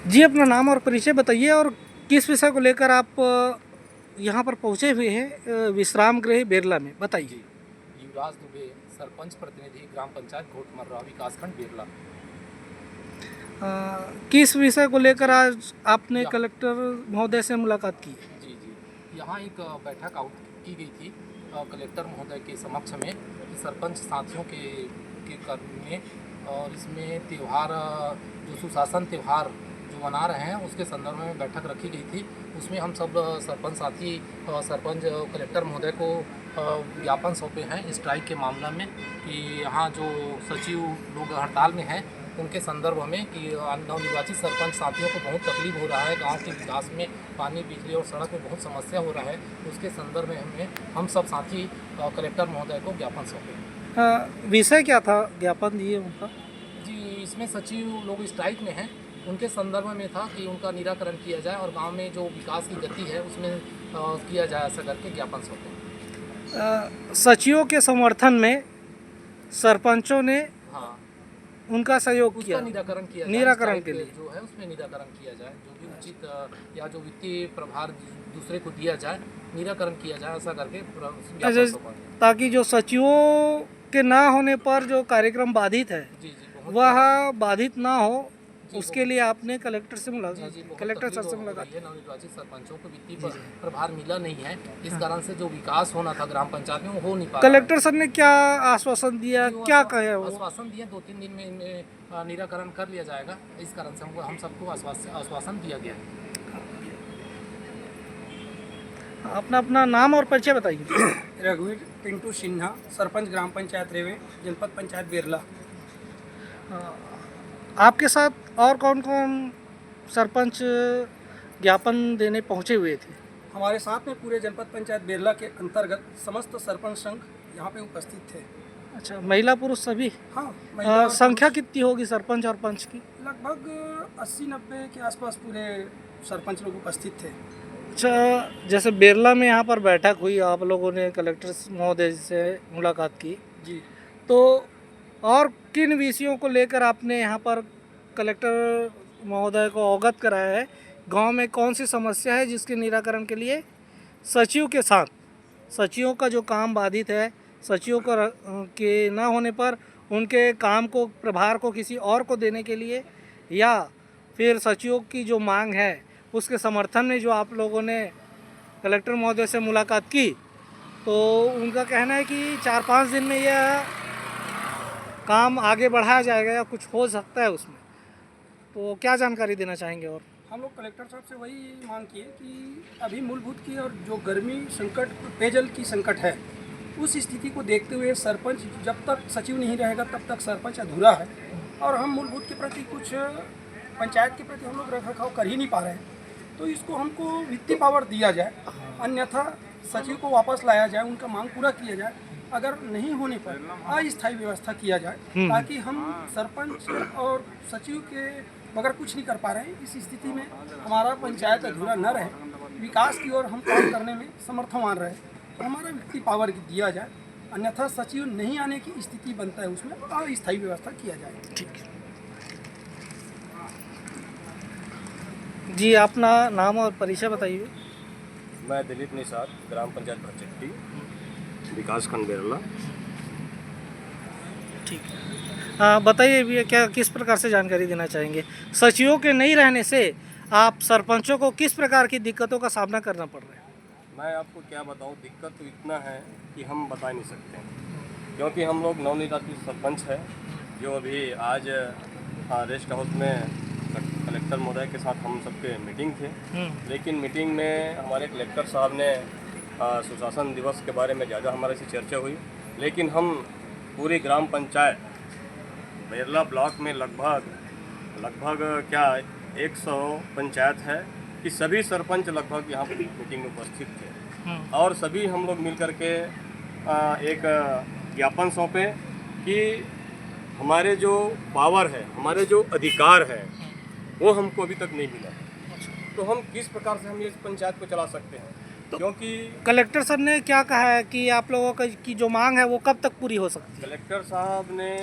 जी, अपना नाम और परिचय बताइए और किस विषय को लेकर आप यहाँ पर पहुँचे हुए हैं विश्राम गृह बेरला में, बताइए। जी, युवराज दुबे, सरपंच प्रतिनिधि, ग्राम पंचायत घोटमर्रा, विकासखंड बेरला। अ, किस विषय को लेकर आज आपने या कलेक्टर महोदय से मुलाकात की है? जी, जी। यहाँ एक बैठक आउट की गई थी कलेक्टर महोदय के समक्ष में कि सरपंच साथियों के कर्म में, और इसमें त्यौहार जो सुशासन त्यौहार जो मना रहे हैं उसके संदर्भ में बैठक रखी गई थी। उसमें हम सब सरपंच साथी सरपंच कलेक्टर महोदय को ज्ञापन सौंपे हैं स्ट्राइक के मामला में कि यहाँ जो सचिव लोग हड़ताल में हैं उनके संदर्भ में कि नवनिर्वाचित सरपंच साथियों को बहुत तकलीफ हो रहा है, गांव के विकास में पानी, बिजली और सड़क में बहुत समस्या हो रहा है। उसके संदर्भ में हम सब साथी कलेक्टर महोदय को ज्ञापन सौंपे। विषय क्या था ज्ञापन दिए उनका? जी, इसमें सचिव लोग स्ट्राइक में हैं, उनके संदर्भ में था कि उनका निराकरण किया जाए और गांव में जो विकास की गति है उसमें किया जाए, ऐसा करके ज्ञापन सौंपे। सचिवों के समर्थन में सरपंचों ने हाँ, उनका सहयोग उसका किया निराकरण किया जाए, निराकरण के स्ट्राइक लिए। जो है उसमें निराकरण किया जाए, जो भी उचित या जो वित्तीय प्रभार दूसरे को दिया जाए, निराकरण किया जाए, ऐसा करके ज्ञापन अच्छा, सौंपा गया। ताकि जो सचिवों के ना होने पर जो कार्यक्रम बाधित है जी, जी, बहुत वह बाधित ना हो, जी, उसके लिए आपने कलेक्टर से जी, मुलाकात जी, की, बहुत कलेक्टर सर तकलीफ से हो मुलाकात रही है। नवनिर्वाचित सरपंचों को वित्तीय की। जी। प्रभार मिला नहीं है, इस हाँ। कारण से जो विकास होना था ग्राम पंचायत में वो हो नहीं पा रहा कलेक्टर है। सर ने क्या आश्वासन दिया, जी, वो क्या कहे वो? आश्वासन दिए 2-3 दिन में इनमें निराकरण कर लिया जाएगा, इस कारण से हम सबको आश्वासन दिया गया है। अपना अपना नाम और परिचय बताइए। रघुवीर पिंटू सिन्हा, सरपंच ग्राम पंचायत रेवे, जनपद पंचायत बेरला। आपके साथ और कौन कौन सरपंच ज्ञापन देने पहुंचे हुए थे? हमारे साथ में पूरे जनपद पंचायत बेरला के अंतर्गत समस्त सरपंच संघ यहाँ पे उपस्थित थे। अच्छा, महिला पुरुष सभी? हाँ, महिला और संख्या पुरुष कितनी होगी सरपंच और पंच की? लगभग 80-90 के आसपास पूरे सरपंच लोग उपस्थित थे। अच्छा, जैसे बेरला में यहाँ पर बैठक हुई, आप लोगों ने कलेक्टर महोदय से मुलाकात की, जी, तो और किन विषयों को लेकर आपने यहाँ पर कलेक्टर महोदय को अवगत कराया है? गांव में कौन सी समस्या है जिसके निराकरण के लिए सचिव के साथ, सचिवों का जो काम बाधित है, सचिवों को के ना होने पर उनके काम को, प्रभार को किसी और को देने के लिए, या फिर सचिवों की जो मांग है उसके समर्थन में जो आप लोगों ने कलेक्टर महोदय से मुलाकात की, तो उनका कहना है कि 4-5 दिन में यह काम आगे बढ़ाया जाएगा या कुछ हो सकता है उसमें, तो क्या जानकारी देना चाहेंगे? और हम लोग कलेक्टर साहब से वही मांग किए कि अभी मूलभूत की और जो गर्मी संकट, पेयजल की संकट है, उस स्थिति को देखते हुए सरपंच, जब तक सचिव नहीं रहेगा तब तक सरपंच अधूरा है और हम मूलभूत के प्रति कुछ, पंचायत के प्रति हम लोग रखरखाव कर ही नहीं पा रहे हैं। तो इसको हमको वित्तीय पावर दिया जाए, अन्यथा सचिव को वापस लाया जाए, उनका मांग पूरा किया जाए। अगर नहीं होने पर अस्थायी व्यवस्था किया जाए, ताकि हम सरपंच और सचिव के मगर कुछ नहीं कर पा रहे हैं। इस स्थिति में हमारा पंचायत अधूरा न रहे, विकास की ओर हम काम करने में समर्थवान रहे, तो हमारा वित्तीय पावर दिया जाए, अन्यथा सचिव नहीं आने की स्थिति बनता है, उसमें अस्थायी व्यवस्था किया जाए। ठीक है जी, अपना नाम और परिचय बताइए। मैं दिलीप निषाद, ग्राम पंचायत भरचट्टी, विकासखंड बेरला। ठीक है, बताइए भैया, क्या किस प्रकार से जानकारी देना चाहेंगे? सचिवों के नहीं रहने से आप सरपंचों को किस प्रकार की दिक्कतों का सामना करना पड़ रहा है? मैं आपको क्या बताऊं, दिक्कत तो इतना है कि हम बता नहीं सकते हैं, क्योंकि हम लोग नवनिर्वाचित सरपंच है, जो अभी आज रेस्ट हाउस में कलेक्टर महोदय के साथ हम सबके मीटिंग थे। लेकिन मीटिंग में हमारे कलेक्टर साहब ने सुशासन दिवस के बारे में ज़्यादा हमारे से चर्चा हुई, लेकिन हम पूरी ग्राम पंचायत बेरला ब्लॉक में लगभग क्या 100 पंचायत है कि सभी सरपंच लगभग यहाँ पर मीटिंग में उपस्थित थे, और सभी हम लोग मिल कर के एक ज्ञापन सौंपे कि हमारे जो पावर है, हमारे जो अधिकार है, वो हमको अभी तक नहीं मिला। तो हम किस प्रकार से हम इस पंचायत को चला सकते हैं, क्योंकि कलेक्टर सर ने क्या कहा है कि आप लोगों की जो मांग है वो कब तक पूरी हो सकती है? कलेक्टर साहब ने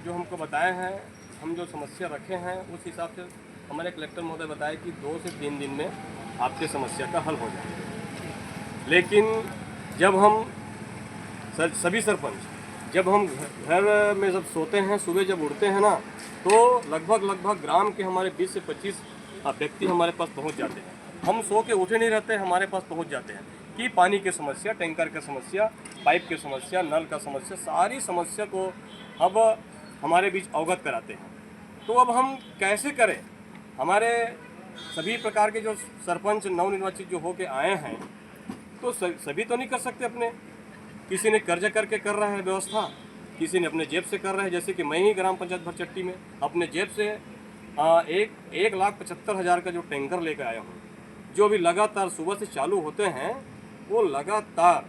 जो हमको बताए हैं, हम जो समस्या रखे हैं उस हिसाब से हमारे कलेक्टर महोदय बताया कि 2 से 3 दिन में आपके समस्या का हल हो जाएगा। लेकिन जब हम सभी सरपंच जब हम घर में जब सोते हैं, सुबह जब उठते हैं ना, तो लगभग ग्राम के हमारे 20 से 25 व्यक्ति हमारे पास पहुंच जाते हैं। हम सो के उठे नहीं रहते, हमारे पास पहुंच जाते हैं कि पानी की समस्या, टैंकर की समस्या, पाइप की समस्या, नल का समस्या, सारी समस्या को अब हमारे बीच अवगत कराते हैं। तो अब हम कैसे करें? हमारे सभी प्रकार के जो सरपंच नवनिर्वाचित जो होके आए हैं, तो सभी तो नहीं कर सकते अपने, किसी ने कर्जा करके कर रहा है व्यवस्था, किसी ने अपने जेब से कर रहा है। जैसे कि मैं ही ग्राम पंचायत भरचट्टी में अपने जेब से 1,75,000 का जो टैंकर लेकर आया हूँ, जो अभी लगातार सुबह से चालू होते हैं, वो लगातार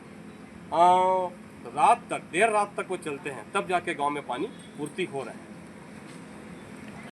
रात तक, देर रात तक वो चलते हैं, तब जाके गांव में पानी पूर्ति हो रहा है।